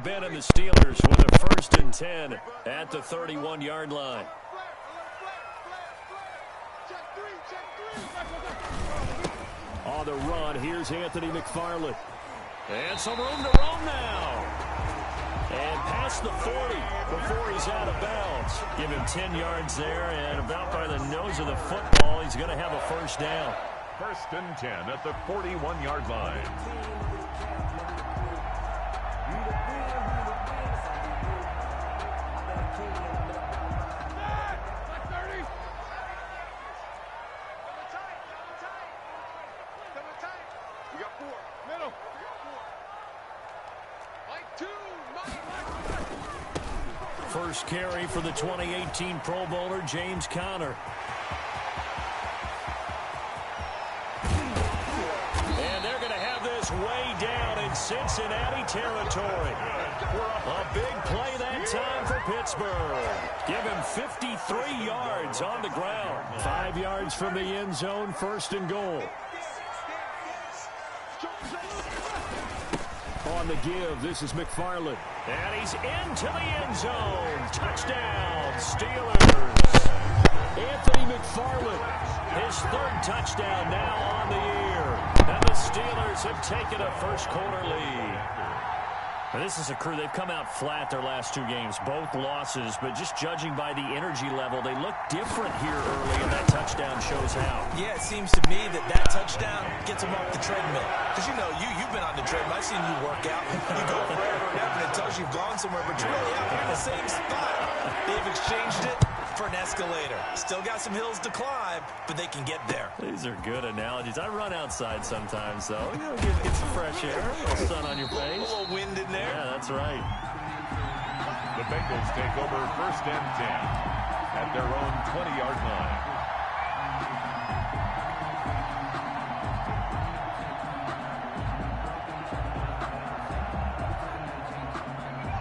Ben and the Steelers with a 1st and 10 at the 31-yard line. On the run, here's Anthony McFarland. And some room to roam now. And past the 40 before he's out of bounds. Give him 10 yards there, and about by the nose of the football, he's going to have a 1st down. 1st and 10 at the 41-yard line. First carry for the 2018 Pro Bowler, James Conner. And they're going to have this way down in Cincinnati territory. A big play that time for Pittsburgh. Give him 53 yards on the ground. 5 yards from the end zone, 1st and goal. On the give, this is McFarland. And he's into the end zone. Touchdown, Steelers. Anthony McFarland, his 3rd touchdown now on the year. And the Steelers have taken a first-quarter lead. Now, this is a crew. They've come out flat their last 2 games, both losses, but just judging by the energy level, they look different here early, and that touchdown shows how. Yeah, it seems to me that touchdown gets them off the treadmill. Because, you know, you've been on the treadmill. I've seen you work out. You go forever and ever, and it tells you've gone somewhere, but you're really out here in the same spot. They've exchanged it for an escalator. Still got some hills to climb, but they can get there. These are good analogies. I run outside sometimes, though. You know, get some fresh air, a little sun on your face. A little wind in there. Yeah, that's right. The Bengals take over 1st and 10 at their own 20-yard line.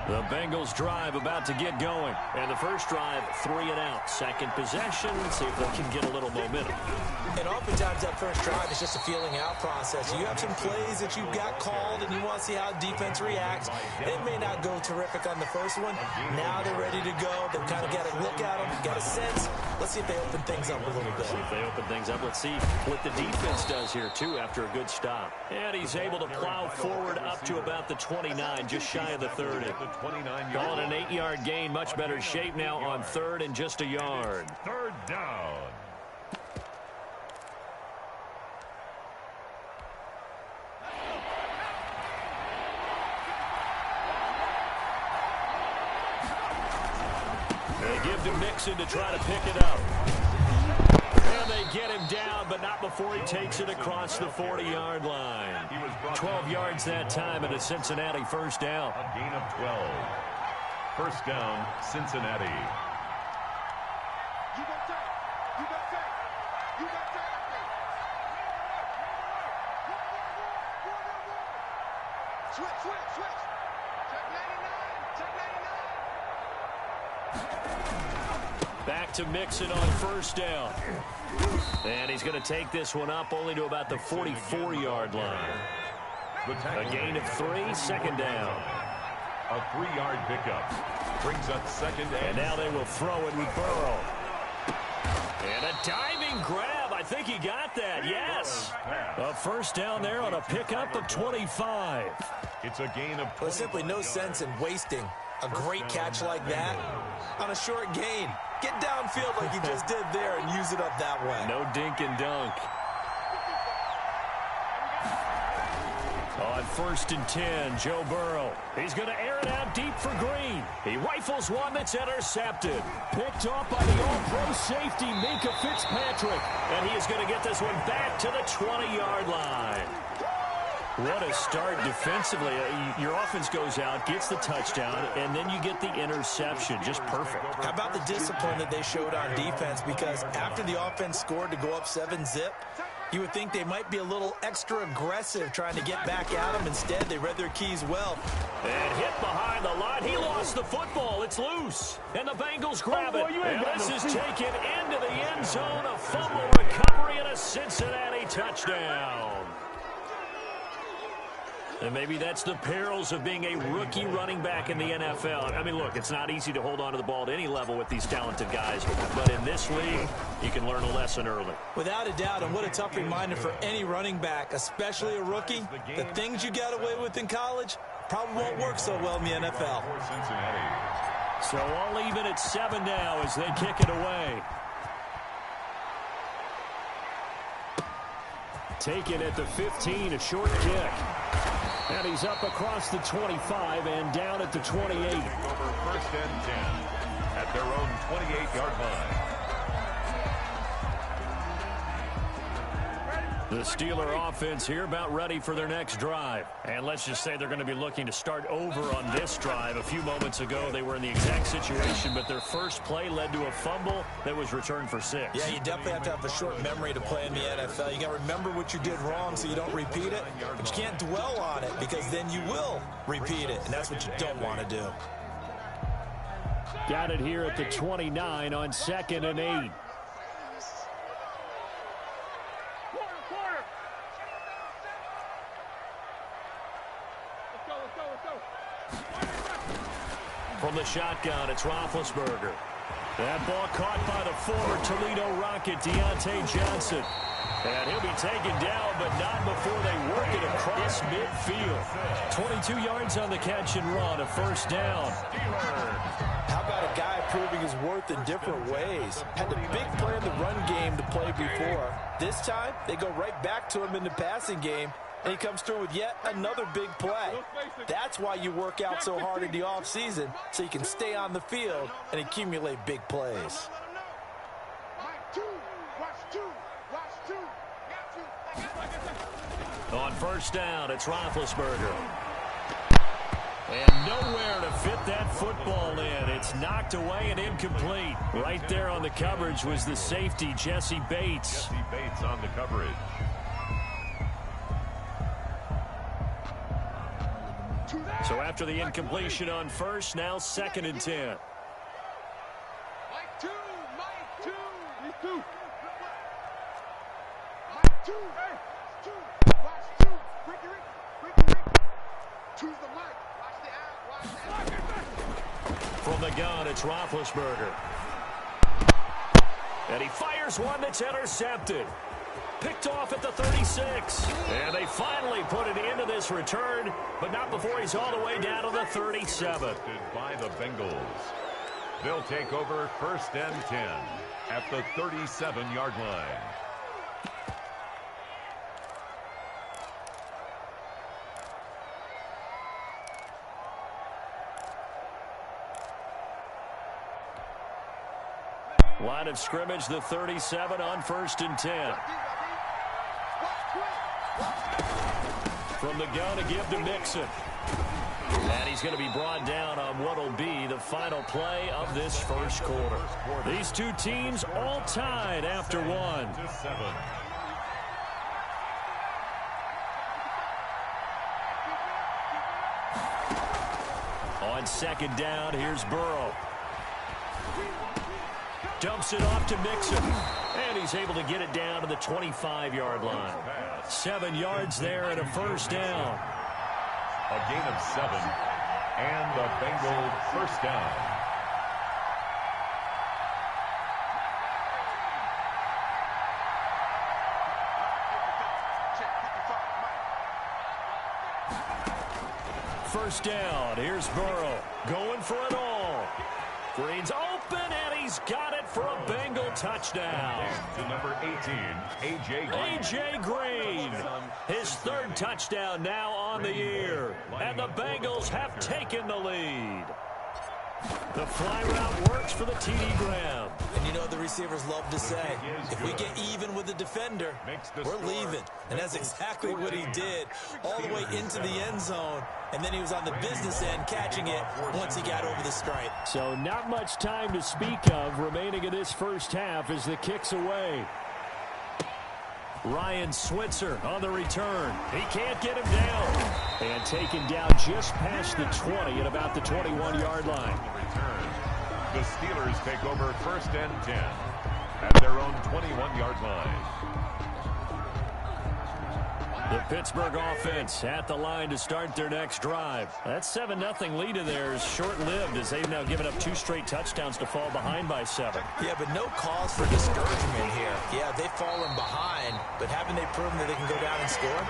The Bengals drive about to get going. And the first drive, 3 and out. Second possession, see if they can get a little momentum. And oftentimes that first drive is just a feeling out process. You have some plays that you've got called and you want to see how defense reacts. It may not go terrific on the first one. Now they're ready to go. They've kind of got a look at them, got a sense. Let's see if they open things up a little bit. See if they open things up. Let's see what the defense does here, too, after a good stop. And he's able to plow forward up to about the 29, just shy of the 30. Calling an 8-yard gain, much better shape now on 3rd and just a yard. 3rd down. They give to Mixon to try to pick it up. And they get him down, but not before he takes it across the 40-yard line. 12 yards that time and a Cincinnati 1st down. A gain of 12. 1st down, Cincinnati. Back to Mixon on 1st down. And he's going to take this one up only to about the 44-yard line. A gain of 3, 2nd down. A 3-yard pickup brings up 2nd and now they will throw it with Burrow. And a diving grab. I think he got that. Yes. A 1st down there on a pickup of 25. It's a gain of 20. There's simply no sense in wasting a great catch like that on a short gain. Get downfield like you just did there and use it up that way. No dink and dunk. On 1st and 10, Joe Burrow. He's going to air it out deep for Green. He rifles one that's intercepted. Picked off by the all-pro safety, Minka Fitzpatrick. And he is going to get this one back to the 20-yard line. What a start defensively. Your offense goes out, gets the touchdown, and then you get the interception. Just perfect. How about the discipline that they showed on defense? Because after the offense scored to go up 7-zip, you would think they might be a little extra aggressive trying to get back at them. Instead, they read their keys well. And hit behind the line. He lost the football. It's loose. And the Bengals grab it. And this is taken into the end zone. A fumble recovery and a Cincinnati touchdown. And maybe that's the perils of being a rookie running back in the NFL. I mean, look, it's not easy to hold on to the ball at any level with these talented guys. But in this league, you can learn a lesson early. Without a doubt, and what a tough reminder for any running back, especially a rookie. The things you got away with in college probably won't work so well in the NFL. So all even at 7 now as they kick it away. Taken at the 15, a short kick. And he's up across the 25 and down at the 28. Over 1st and 10 at their own 28-yard line. The Steeler offense here about ready for their next drive. And let's just say they're going to be looking to start over on this drive. A few moments ago, they were in the exact situation, but their first play led to a fumble that was returned for 6. Yeah, you definitely have to have a short memory to play in the NFL. You got to remember what you did wrong so you don't repeat it, but you can't dwell on it because then you will repeat it, and that's what you don't want to do. Got it here at the 29 on 2nd and 8. From the shotgun, it's Roethlisberger. That ball caught by the former Toledo Rocket, Deontay Johnson. And he'll be taken down, but not before they work it across midfield. 22 yards on the catch and run, a 1st down. How about a guy proving his worth in different ways? Had the big play in the run game to play before. This time, they go right back to him in the passing game, and he comes through with yet another big play. That's why you work out so hard in the offseason, so you can stay on the field and accumulate big plays. On 1st down, it's Roethlisberger. And nowhere to fit that football in. It's knocked away and incomplete. Right there on the coverage was the safety, Jesse Bates. Jesse Bates on the coverage. So after the incompletion on 1st, now 2nd and 10. From the gun, it's Roethlisberger. And he fires one that's intercepted. Picked off at the 36. And they finally put an end to this return, but not before he's all the way down to the 37. By the Bengals. They'll take over 1st and 10 at the 37-yard line. Line of scrimmage, the 37 on 1st and 10. From the gun to give to Mixon. And he's going to be brought down on what will be the final play of this 1st quarter. These two teams all tied after 1. On 2nd down, here's Burrow. Dumps it off to Mixon. And he's able to get it down to the 25-yard line. 7 yards there and a 1st down. A gain of 7. And the Bengal 1st down. First down. Here's Burrow going for it all. Green's open, and he's got it for a Bengal touchdown. To number 18, A.J. Green. A.J. Green, his 3rd touchdown now on the year. And the Bengals have taken the lead. The fly route works for the T.D. Graham. And you know what the receivers love to say? If we get even with the defender, we're leaving. And that's exactly what he did, all the way into the end zone. And then he was on the business end catching it once he got over the stripe. So not much time to speak of remaining in this 1st half as the kick's away. Ryan Switzer on the return. He can't get him down. And taken down just past the 20 at about the 21-yard line. The Steelers take over 1st and 10 at their own 21-yard line. The Pittsburgh offense at the line to start their next drive. That 7-0 lead of theirs short-lived as they've now given up 2 straight touchdowns to fall behind by 7. Yeah, but no cause for discouragement here. Yeah, they've fallen behind, but haven't they proven that they can go down and score?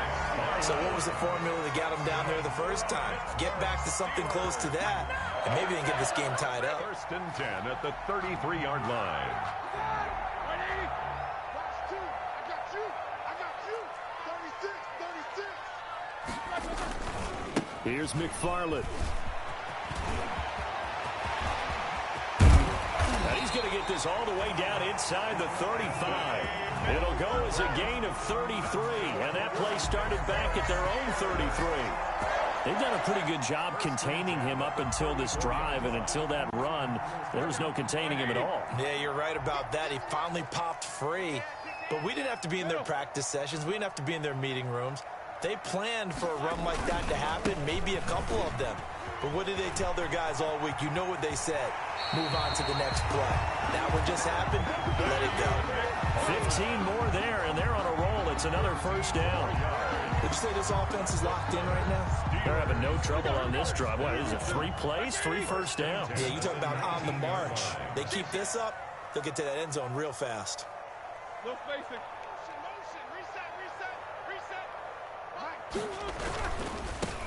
So what was the formula that got them down there the first time? Get back to something close to that, and maybe they can get this game tied up. 1st and 10 at the 33-yard line. Here's McFarland. And he's going to get this all the way down inside the 35. It'll go as a gain of 33, and that play started back at their own 33. They've done a pretty good job containing him up until this drive, and until that run, there was no containing him at all. Yeah, you're right about that. He finally popped free, but we didn't have to be in their practice sessions. We didn't have to be in their meeting rooms. They planned for a run like that to happen, maybe a couple of them. But what did they tell their guys all week? You know what they said. Move on to the next play. That one just happened. Let it go. 15 more there, and they're on a roll. It's another 1st down. Would you say this offense is locked in right now? They're having no trouble on this drive. What is it, 3 plays, 3 1st downs? Yeah, you talk about on the march. They keep this up, they'll get to that end zone real fast. No spacing.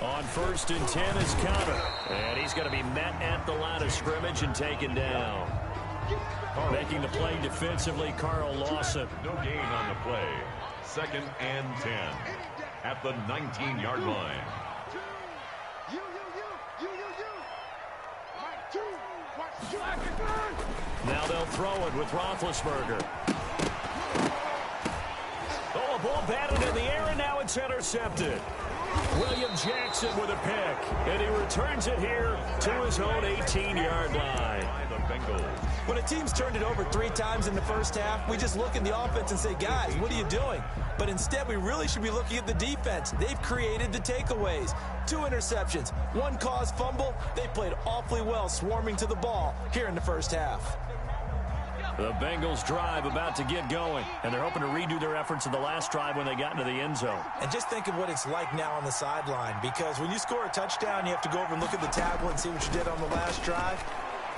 On 1st and 10 is Counter. And he's going to be met at the line of scrimmage and taken down. Making the play defensively, Carl Lawson. No gain on the play. 2nd and 10 at the 19-yard line. Now they'll throw it with Roethlisberger. Oh, a ball batted in the air, and now it's intercepted. William Jackson with a pick, and he returns it here to his own 18-yard line. When a team's turned it over 3 times in the first half, we just look at the offense and say, guys, what are you doing? But instead, we really should be looking at the defense. They've created the takeaways. 2 interceptions, 1 caused fumble. They played awfully well swarming to the ball here in the first half. The Bengals drive about to get going, and they're hoping to redo their efforts in the last drive when they got into the end zone. And just think of what it's like now on the sideline, because when you score a touchdown, you have to go over and look at the tablet and see what you did on the last drive.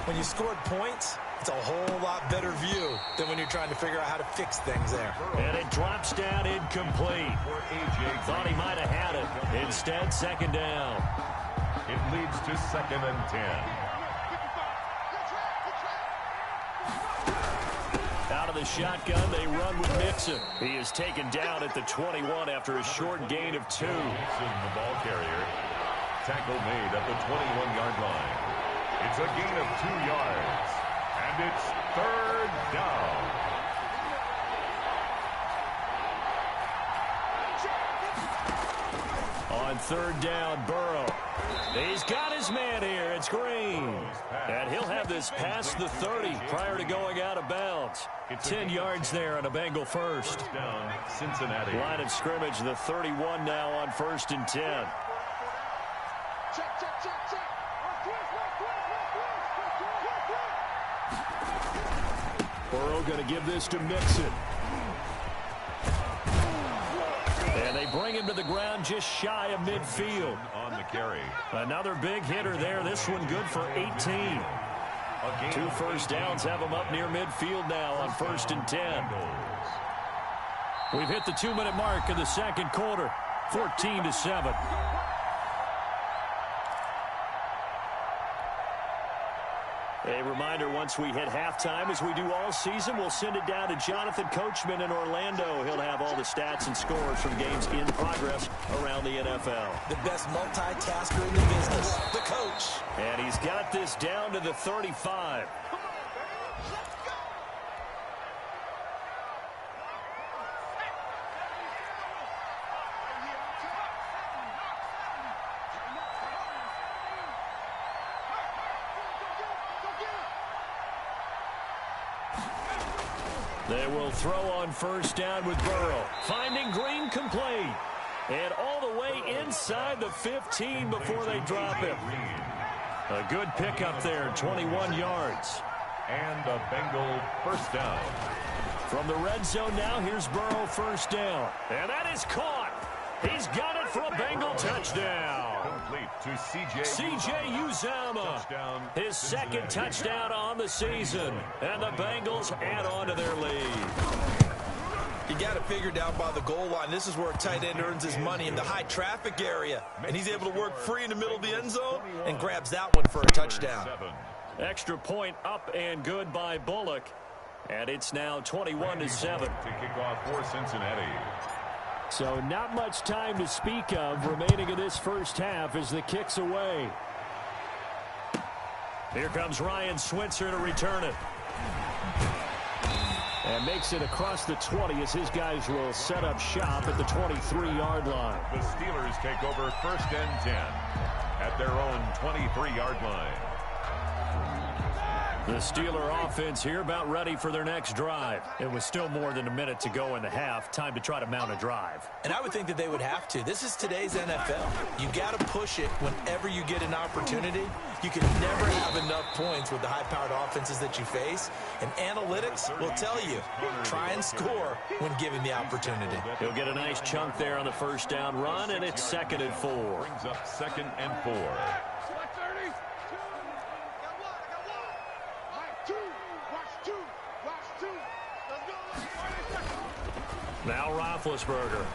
When you scored points, it's a whole lot better view than when you're trying to figure out how to fix things there. And it drops down incomplete. Thought he might have had it. Instead, 2nd down. It leads to 2nd and 10. Out of the shotgun, they run with Mixon. He is taken down at the 21 after a short gain of 2. Mixon, the ball carrier. Tackle made at the 21-yard line. It's a gain of 2 yards. And it's 3rd down. On 3rd down, Burrow. He's got his man here. It's Green. And he'll have this past the 30 prior to going out of bounds. 10 yards there on a Bengal first. Down, Cincinnati. Line of scrimmage, the 31 now on 1st and 10. Burrow going to give this to Mixon. And they bring him to the ground just shy of midfield. On the carry. Another big hitter there. This one good for 18. 2 1st downs have him up near midfield now on 1st and 10. We've hit the 2-minute mark of the 2nd quarter. 14-7. A reminder, once we hit halftime, as we do all season, we'll send it down to Jonathan Coachman in Orlando. He'll have all the stats and scores from games in progress around the NFL. The best multitasker in the business, the coach. And he's got this down to the 35. They will throw on 1st down with Burrow. Finding Green complete. And all the way inside the 15 before they drop him. A good pickup there, 21 yards. And a Bengal 1st down. From the red zone now, here's Burrow 1st down. And that is caught. He's got it for a Bengal touchdown. Complete to C.J. Uzomah. His second touchdown on the season. And the Bengals add on to their lead. You got it figured out by the goal line. This is where a tight end earns his money, in the high traffic area. And he's able to work free in the middle of the end zone and grabs that one for a touchdown. Extra point up and good by Bullock. And it's now 21-7. To kick off for Cincinnati. So not much time to speak of remaining in this first half as the kick's away. Here comes Ryan Switzer to return it. And makes it across the 20 as his guys will set up shop at the 23-yard line. The Steelers take over 1st and 10 at their own 23-yard line. The Steeler offense here about ready for their next drive. It was still more than a minute to go in the half. Time to try to mount a drive. And I would think that they would have to. This is today's NFL. You got to push it whenever you get an opportunity. You can never have enough points with the high-powered offenses that you face. And analytics will tell you, try and score when given the opportunity. He'll get a nice chunk there on the first down run, and it's 2nd and 4. Brings up 2nd and 4. Now Roethlisberger.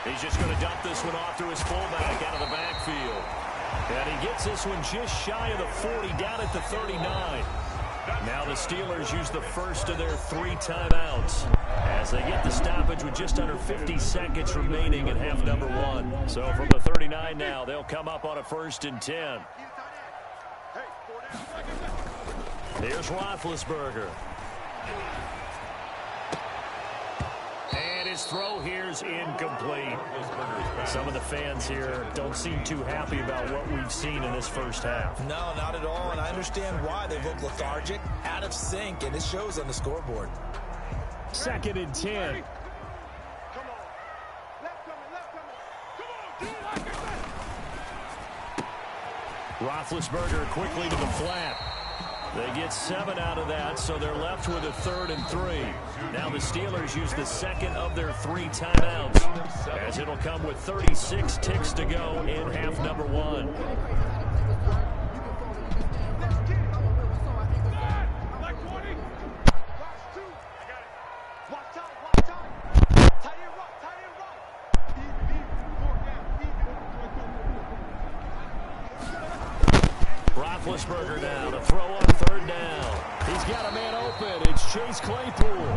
He's just going to dump this one off to his fullback out of the backfield. And he gets this one just shy of the 40, down at the 39. Now the Steelers use the first of their 3 timeouts as they get the stoppage with just under 50 seconds remaining in half number 1. So from the 39 now, they'll come up on a 1st and 10. Here's Roethlisberger. And his throw here's incomplete. Some of the fans here don't seem too happy about what we've seen in this first half. No, not at all, and I understand why. They look lethargic, out of sync, and it shows on the scoreboard. 2nd and 10. Roethlisberger quickly to the flat. They get 7 out of that, so they're left with a 3rd and 3. Now the Steelers use the second of their 3 timeouts, as it'll come with 36 ticks to go in half number 1. Roethlisberger now to throw on 3rd down. He's got a man open. It's Chase Claypool.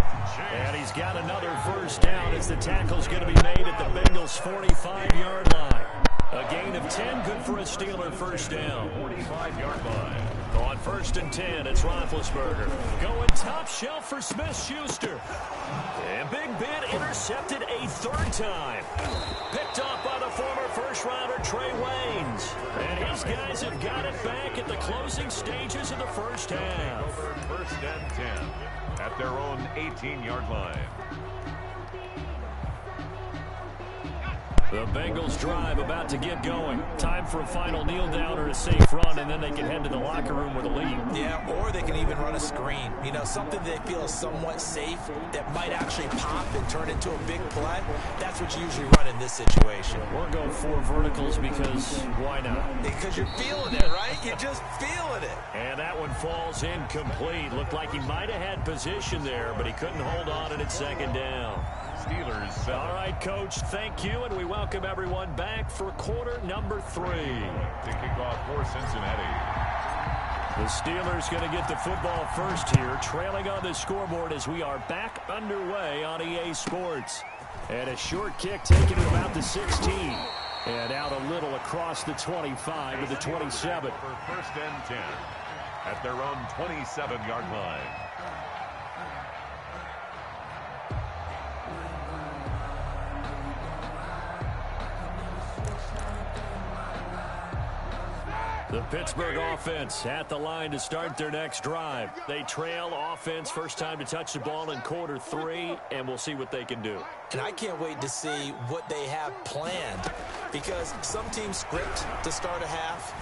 And he's got another 1st down as the tackle's going to be made at the Bengals' 45-yard line. A gain of 10, good for a Steeler 1st down. 45-yard line. On 1st and 10, it's Roethlisberger. Going top shelf for Smith-Schuster. And Big Ben intercepted a 3rd time. Picked off by the former first-rounder Trey Waynes. And his guys have got it back at the closing stages of the first half. 1st and 10 at their own 18-yard line. The Bengals drive about to get going. Time for a final kneel down or a safe run, and then they can head to the locker room with a lead. Yeah, or they can even run a screen. You know, something they feel is somewhat safe that might actually pop and turn into a big play. That's what you usually run in this situation. We're going 4 verticals because why not? Because you're feeling it, right? You're just feeling it. And that one falls incomplete. Looked like he might have had position there, but he couldn't hold on, and it's 2nd down. Steelers 7. All right, Coach, thank you, and we welcome everyone back for quarter number 3. To kick off for Cincinnati. The Steelers going to get the football first here, trailing on the scoreboard as we are back underway on EA Sports. And a short kick taken to about the 16. And out a little across the 25 to the 27. For 1st and 10 at their own 27-yard line. The Pittsburgh offense at the line to start their next drive. They trail offense, first time to touch the ball in quarter 3, and we'll see what they can do. And I can't wait to see what they have planned, because some teams script to start a half.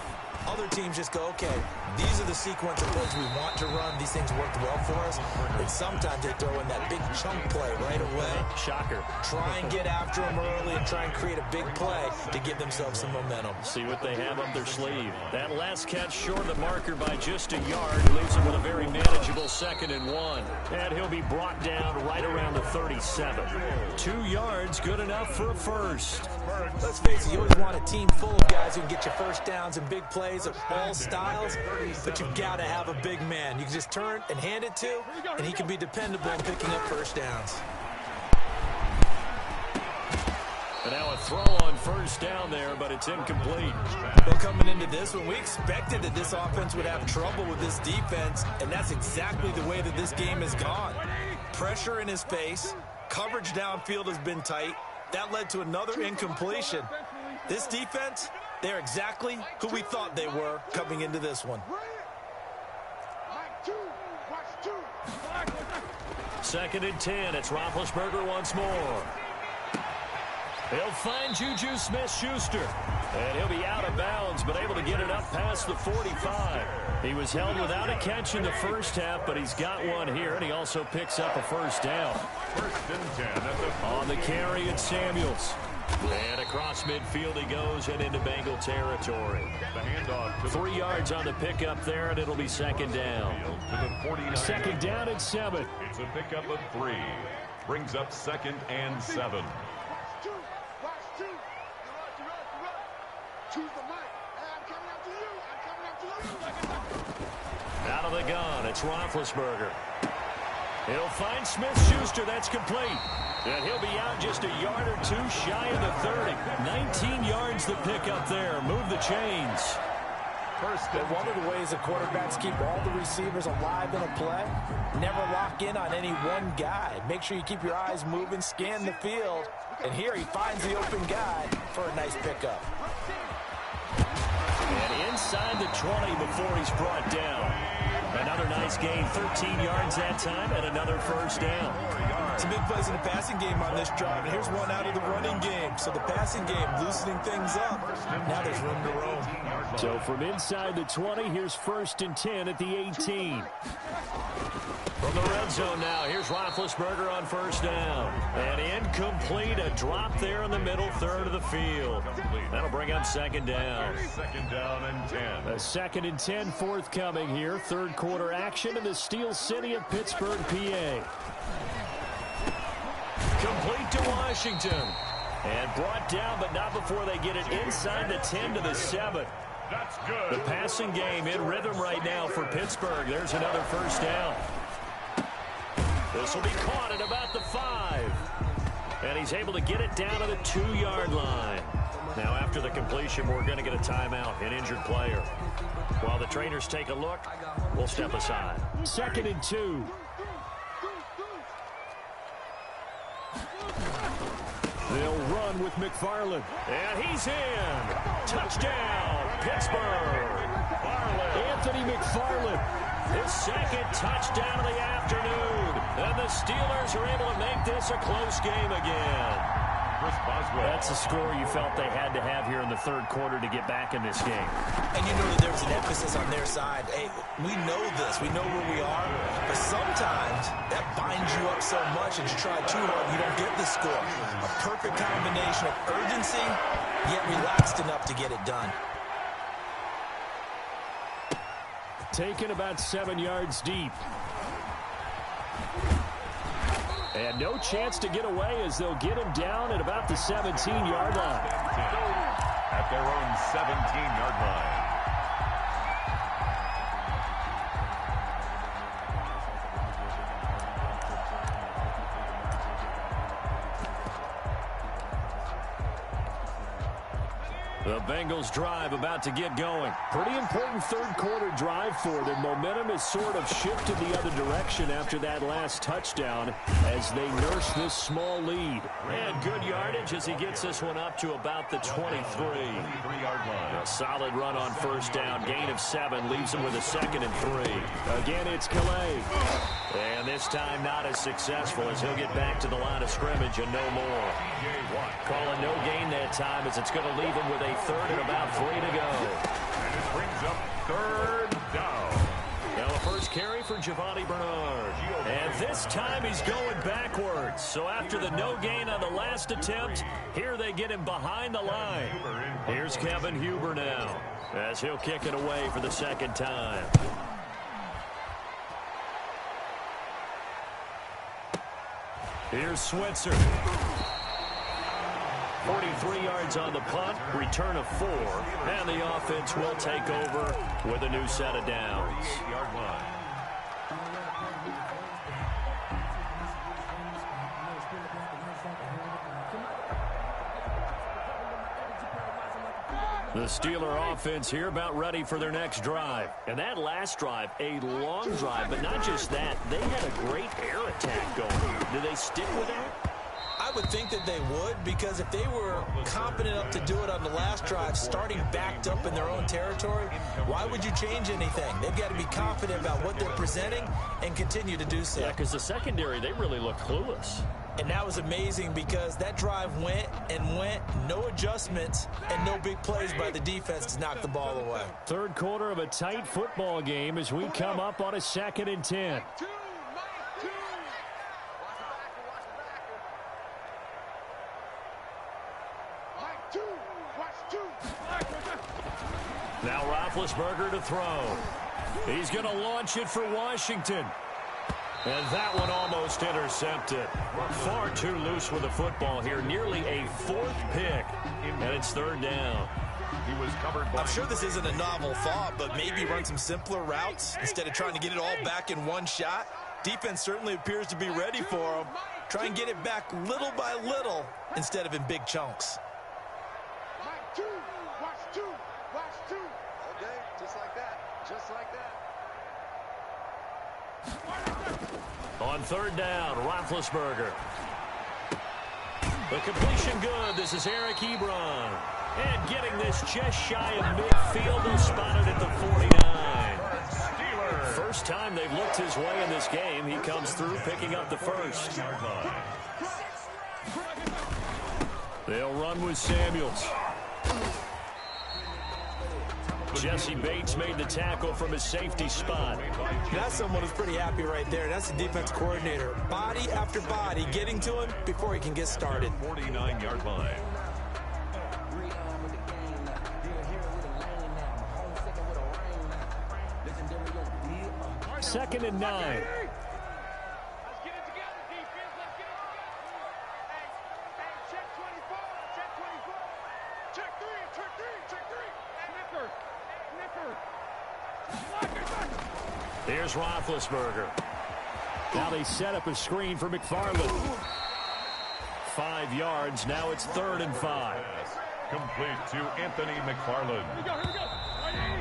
Other teams just go, okay, these are the sequence of plays we want to run. These things worked well for us. And sometimes they throw in that big chunk play right away. Shocker. Try and get after them early and try and create a big play to give themselves some momentum. See what they have up their sleeve. That last catch short of the marker by just a yard leaves him with a very manageable 2nd and 1. And he'll be brought down right around the 37. 2 yards, good enough for a first. Let's face it, you always want a team full of guys who can get you first downs and big plays of all styles, but you've got to have a big man you can just turn and hand it to, and he can be dependable in picking up first downs. And now a throw on first down there, but it's incomplete. Well, coming into this one, we expected that this offense would have trouble with this defense, and that's exactly the way that this game has gone. Pressure in his face, coverage downfield has been tight. That led to another incompletion. This defense, they're exactly who we thought they were coming into this one. 2nd and 10. It's Roethlisberger once more. He'll find Juju Smith-Schuster. And he'll be out of bounds, but able to get it up past the 45. He was held without a catch in the first half, but he's got one here, and he also picks up a first down. 1st and 10 On the carry, it's Samuels. And across midfield he goes and into Bengal territory. The handoff to 3 yards on the pickup there, and it'll be 2nd down. to the 49. 2nd down and 7. It's a pickup of 3. Brings up 2nd and 7. Out of the gun, it's Roethlisberger. He'll find Smith-Schuster. That's complete. And he'll be out just a yard or 2 shy of the 30. 19 yards the pickup there. Move the chains. But one of the ways the quarterbacks keep all the receivers alive in a play, never lock in on any one guy. Make sure you keep your eyes moving, scan the field. And here he finds the open guy for a nice pickup. And inside the 20 before he's brought down. Another nice gain, 13 yards that time, and another first down. Some big plays in the passing game on this drive, and here's one out of the running game. So the passing game loosening things up. Now there's room to roam. So from inside the 20, here's 1st and 10 at the 18. From the red zone now, here's Roethlisberger on first down. And incomplete, a drop there in the middle third of the field. That'll bring up 2nd down. 2nd down and 10. A 2nd and 10 forthcoming here. 3rd quarter action in the Steel City of Pittsburgh, PA. Complete to Washington. And brought down, but not before they get it inside the 10 to the 7. That's good. The passing game in rhythm right now for Pittsburgh. There's another first down. This will be caught at about the 5. And he's able to get it down to the 2-yard line. Now after the completion, we're going to get a timeout, an injured player. While the trainers take a look, we'll step aside. 2nd and 2. They'll run with McFarland. And he's in. Touchdown, Pittsburgh. Anthony McFarland. His 2nd touchdown of the afternoon. And the Steelers are able to make this a close game again. That's a score you felt they had to have here in the 3rd quarter to get back in this game. And you know that there's an emphasis on their side. Hey, we know this. We know where we are. But sometimes that binds you up so much and you try too hard, you don't get the score. A perfect combination of urgency, yet relaxed enough to get it done. Taken about 7 yards deep. And no chance to get away as they'll get him down at about the 17-yard line. At their own 17-yard line. The Bengals drive about to get going. Pretty important 3rd quarter drive for them. Momentum has sort of shifted the other direction after that last touchdown as they nurse this small lead. And good yardage as he gets this one up to about the 23. 23-yard line. A solid run on first down. Gain of 7 leaves him with a 2nd and 3. Again, it's Calais. And this time not as successful as he'll get back to the line of scrimmage and no more. Calling no gain that time as it's going to leave him with a 3rd and about 3 to go. This brings up third down. Now the first carry for Giovanni Bernard. And this time he's going backwards. So after the no gain on the last attempt, here they get him behind the line. Here's Kevin Huber now, as he'll kick it away for the second time. Here's Switzer. 43 yards on the punt, return of 4, and the offense will take over with a new set of downs. 48-yard line. The Steeler offense here about ready for their next drive. And that last drive, a long drive, but not just that. They had a great air attack going. Do they stick with that? I would think that they would, because if they were confident enough to do it on the last drive, starting backed up in their own territory, why would you change anything? They've got to be confident about what they're presenting and continue to do so. Yeah, because the secondary, they really look clueless. And that was amazing because that drive went and went, no adjustments, and no big plays by the defense to knock the ball away. Third quarter of a tight football game as we come up on a 2nd and 10. Now Roethlisberger to throw. He's going to launch it for Washington. And that one almost intercepted. Far too loose with the football here. Nearly a 4th pick. And it's 3rd down. He was covered by... I'm sure this isn't a novel thought, but maybe run some simpler routes instead of trying to get it all back in one shot. Defense certainly appears to be ready for him. Try and get it back little by little instead of in big chunks. On 3rd down, Roethlisberger. The completion good. This is Eric Ebron. And getting this just shy of midfield. They'll spot it at the 49. First time they've looked his way in this game. He comes through picking up the first. They'll run with Samuels. Jesse Bates made the tackle from his safety spot. That's someone who's pretty happy right there. That's the defense coordinator. Body after body getting to him before he can get started. 49-yard line. Second and 9. Here's Roethlisberger. Now they set up a screen for McFarland. 5 yards. Now it's 3rd and 5. Complete to Anthony McFarland.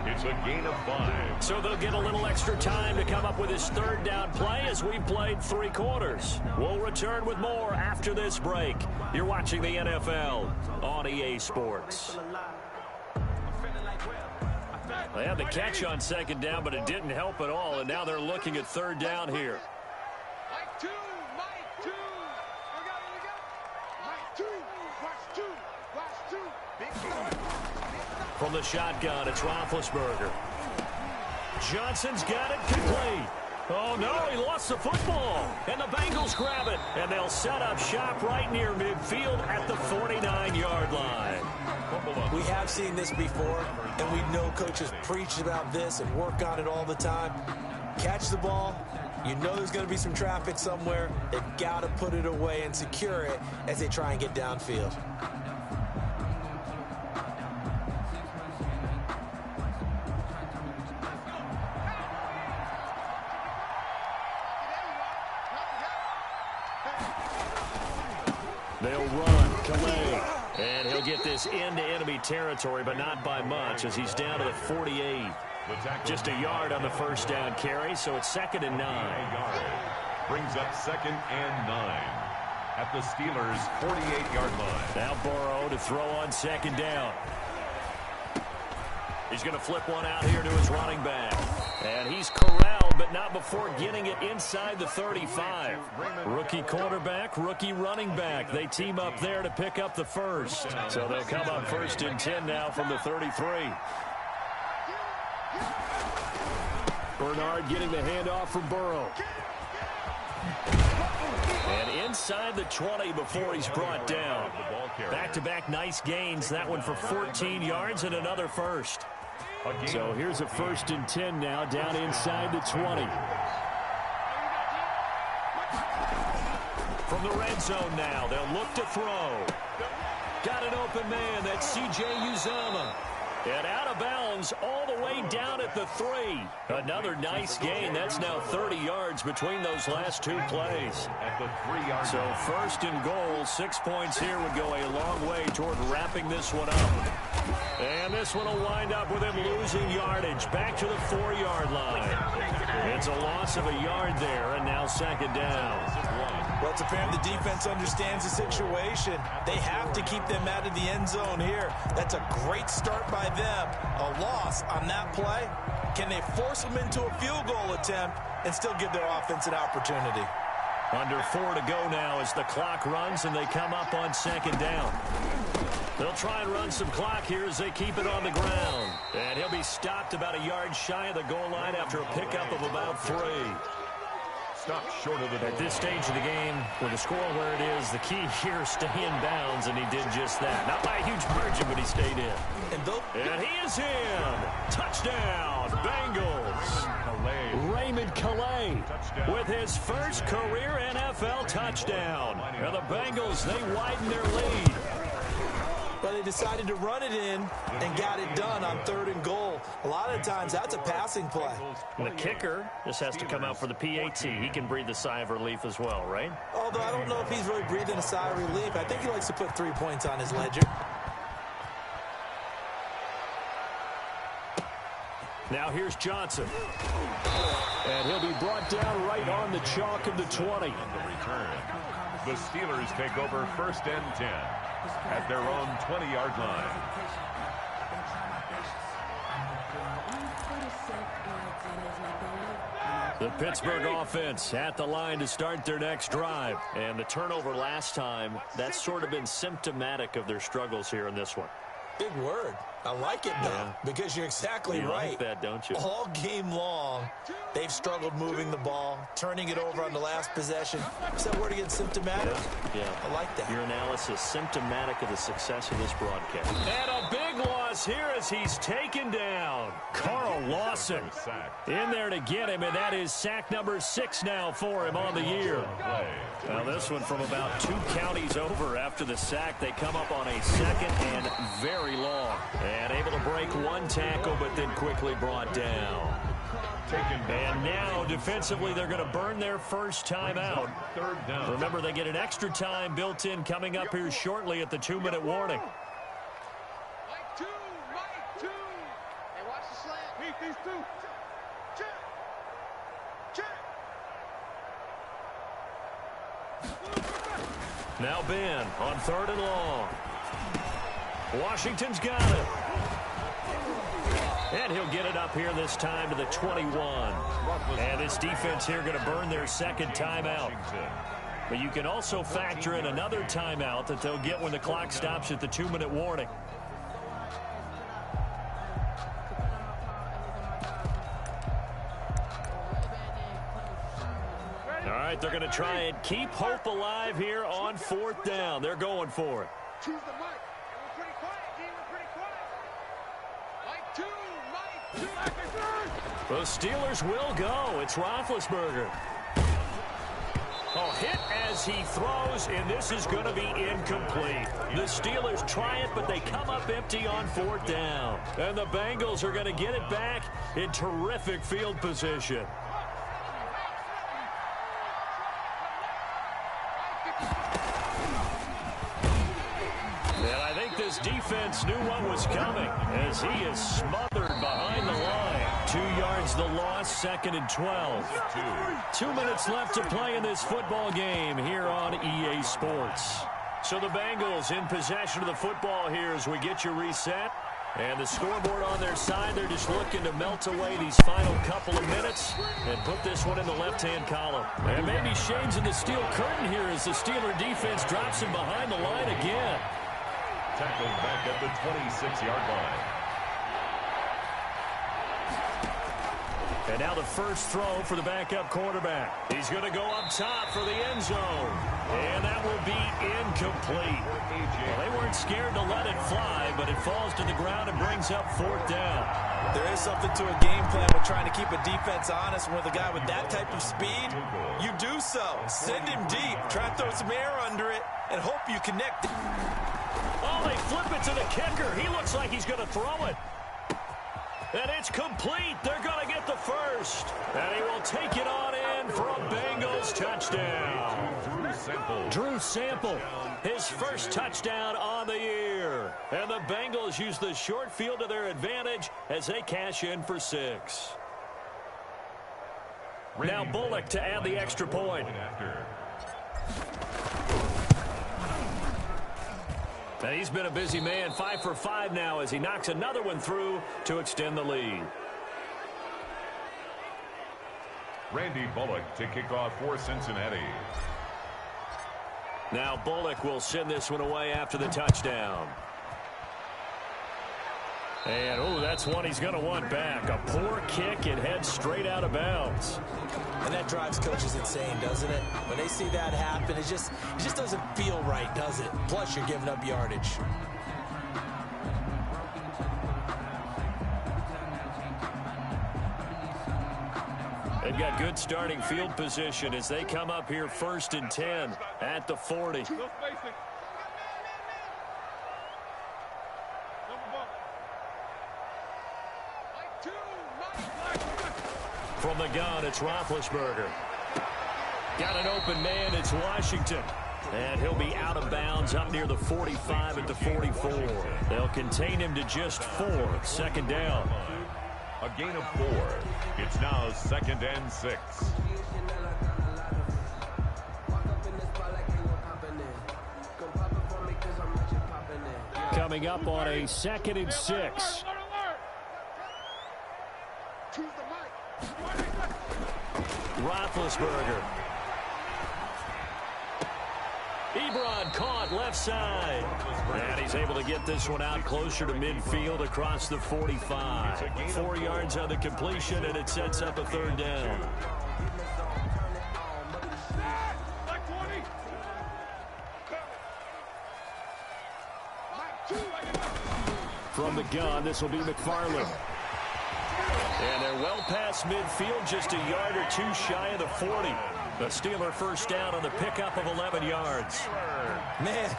It's a gain of 5. So they'll get a little extra time to come up with his 3rd down play as we've played 3 quarters. We'll return with more after this break. You're watching the NFL on EA Sports. They had the catch on 2nd down, but it didn't help at all, and now they're looking at 3rd down here. From the shotgun, it's Roethlisberger. Johnson's got it complete. Oh, no, he lost the football. And the Bengals grab it. And they'll set up shop right near midfield at the 49-yard line. We have seen this before, and we know coaches preach about this and work on it all the time. Catch the ball. You know there's going to be some traffic somewhere. They've got to put it away and secure it as they try and get downfield. They'll run. Calais. And he'll get this into enemy territory, but not by much as he's down to the 48. Just a yard on the first down carry, so it's 2nd and 9. Brings up 2nd and 9 at the Steelers' 48-yard line. Now Burrow to throw on 2nd down. He's going to flip one out here to his running back. And he's corralled, but not before getting it inside the 35. Rookie quarterback, rookie running back. They team up there to pick up the first. So they'll come up 1st and 10 now from the 33. Bernard getting the handoff from Burrow. And inside the 20 before he's brought down. Back-to-back nice gains. That one for 14 yards and another first. So here's a 1st and 10 now down inside the 20. From the red zone now, they'll look to throw. Got an open man. That's C.J. Uzomah. And out of bounds all the way down at the 3. Another nice gain. That's now 30 yards between those last 2 plays. At the 3-yard So 1st and goal, 6 points here would go a long way toward wrapping this one up. And this one will wind up with him losing yardage back to the 4-yard line. It's a loss of a yard there, and now 2nd down. Well, it's apparent the defense understands the situation. They have to keep them out of the end zone here. That's a great start by them. A loss on that play. Can they force them into a field goal attempt and still give their offense an opportunity? Under 4 to go now as the clock runs and they come up on 2nd down. They'll try and run some clock here as they keep it on the ground. And he'll be stopped about a yard shy of the goal line after a pickup of about 3. Stopped short of the At this stage of the game, with the score where it is, the key here is stay in bounds, and he did just that. Not by a huge margin, but he stayed in. And he is in. Touchdown, Bengals. Raymond Calais with his first career NFL touchdown. And the Bengals, they widen their lead. But they decided to run it in and got it done on 3rd and goal. A lot of times, that's a passing play. And the kicker just has to come out for the PAT. He can breathe a sigh of relief as well, right? Although I don't know if he's really breathing a sigh of relief. I think he likes to put 3 points on his ledger. Now here's Johnson. And he'll be brought down right on the chalk of the 20. The return. The Steelers take over 1st and 10 at their own 20-yard line. The Pittsburgh offense at the line to start their next drive. And the turnover last time, that's sort of been symptomatic of their struggles here in this one. Big word. I like it, though, because you're exactly right. Like that, don't you? All game long, they've struggled moving the ball, turning it over on the last possession. Is that word again, symptomatic? Yeah. I like that. Your analysis, symptomatic of the success of this broadcast. And a big loss here as he's taken down. Carl Lawson in there to get him, and that is sack number 6 now for him on the year. Now this one from about 2 counties over after the sack. They come up on a 2nd and very long. And able to break 1 tackle, but then quickly brought down. And now, defensively, they're going to burn their first time out. 3rd down. Remember, they get an extra time built in coming up here shortly at the 2-minute warning. Mike 2. Hey, watch the slant. Beat these 2. Check. Now Ben on 3rd and long. Washington's got it. And he'll get it up here this time to the 21. And this defense here going to burn their 2nd timeout. But you can also factor in another timeout that they'll get when the clock stops at the 2-minute warning. All right, they're going to try and keep hope alive here on 4th down. They're going for it. Choose the mic. We're pretty quiet, team. We're pretty quiet. Mike 2. The Steelers will go. It's Roethlisberger. Oh, hit as he throws, and this is going to be incomplete. The Steelers try it, but they come up empty on 4th down. And the Bengals are going to get it back in terrific field position. And I think this defense knew what was coming as he is smothered behind the line. 2 yards the loss, 2nd and 12. 2 minutes left to play in this football game here on EA Sports. So the Bengals in possession of the football here as we get you reset. And the scoreboard on their side, they're just looking to melt away these final couple of minutes and put this one in the left-hand column. And maybe shades in the steel curtain here as the Steeler defense drops him behind the line again. Tackled back at the 26-yard line. And now the first throw for the backup quarterback. He's going to go up top for the end zone. And that will be incomplete. Well, they weren't scared to let it fly, but it falls to the ground and brings up fourth down. There is something to a game plan with trying to keep a defense honest. With a guy with that type of speed, you do so. Send him deep. Try to throw some air under it and hope you connect it. Oh, they flip it to the kicker. He looks like he's going to throw it. And it's complete. They're going to get the first. And he will take it on in for a Bengals touchdown. Drew Sample, his first touchdown on the year. And the Bengals use the short field to their advantage as they cash in for 6. Now Bullock to add the extra point. And he's been a busy man, 5 for 5 now as he knocks another one through to extend the lead. Randy Bullock to kick off for Cincinnati. Now Bullock will send this one away after the touchdown. And, oh, that's one he's going to want back. A poor kick. It heads straight out of bounds. And that drives coaches insane, doesn't it? When they see that happen, it just doesn't feel right, does it? Plus, you're giving up yardage. They've got good starting field position as they come up here 1st and 10 at the 40. From the gun, it's Roethlisberger. Got an open man, it's Washington. And he'll be out of bounds up near the 45 at the 44. They'll contain him to just 4. 2nd down. A gain of 4. It's now 2nd and 6. Coming up on a 2nd and 6. Roethlisberger. Ebron caught left side. And he's able to get this one out closer to midfield across the 45. 4 yards on the completion, and it sets up a 3rd down. From the gun, this will be McFarland. And they're well past midfield, just a yard or 2 shy of the 40. The Steeler first down on the pickup of 11 yards. Man,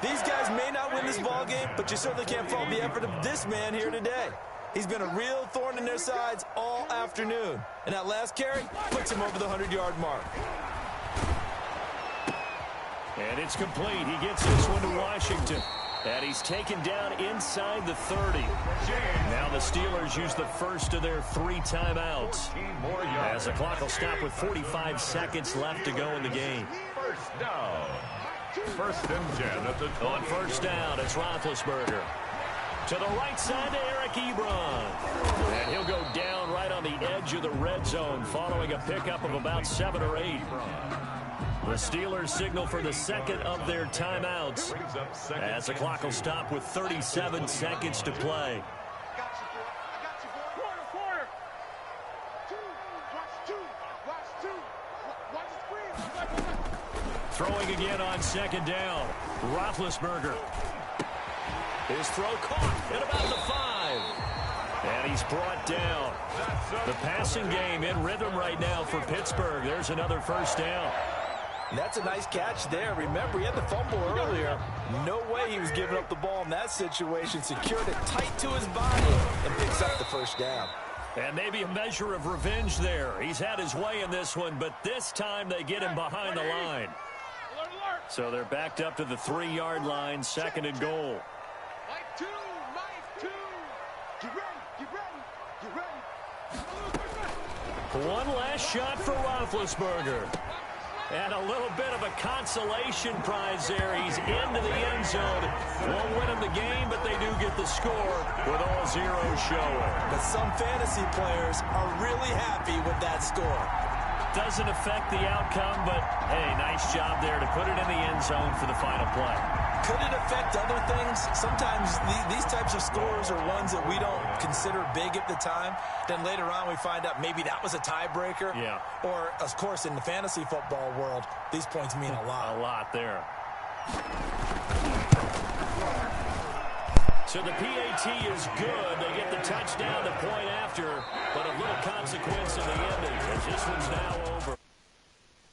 these guys may not win this ball game, but you certainly can't fault the effort of this man here today. He's been a real thorn in their sides all afternoon. And that last carry puts him over the 100-yard mark. And it's complete. He gets this one to Washington. And he's taken down inside the 30. Now the Steelers use the first of their 3 timeouts. As the clock will stop with 45 seconds left to go in the game. First down. 1st and 10 at the 20. On 1st down, it's Roethlisberger. To the right side to Eric Ebron. And he'll go down right on the edge of the red zone following a pickup of about 7 or 8. The Steelers signal for the 2nd of their timeouts as the clock will stop with 37 seconds to play. Throwing again on 2nd down. Roethlisberger. His throw caught at about the 5. And he's brought down. The passing game in rhythm right now for Pittsburgh. There's another 1st down. And that's a nice catch there. Remember, he had the fumble earlier. No way he was giving up the ball in that situation. Secured it tight to his body and picks up the 1st down. And maybe a measure of revenge there. He's had his way in this one, but this time they get him behind the line. So they're backed up to the 3-yard line, 2nd and goal. Mike 2, Mike 2. Get ready. One last shot for Roethlisberger. And a little bit of a consolation prize there. He's into the end zone. Won't win him the game, but they do get the score with all zeros showing. But some fantasy players are really happy with that score. Doesn't affect the outcome, but, hey, nice job there to put it in the end zone for the final play. Could it affect other things? Sometimes these types of scores are ones that we don't consider big at the time. Then later on we find out maybe that was a tiebreaker. Yeah. Or, of course, in the fantasy football world, these points mean a lot. A lot there. So the PAT is good. They get the touchdown, the point after, but a little consequence in the ending. But this one's now over.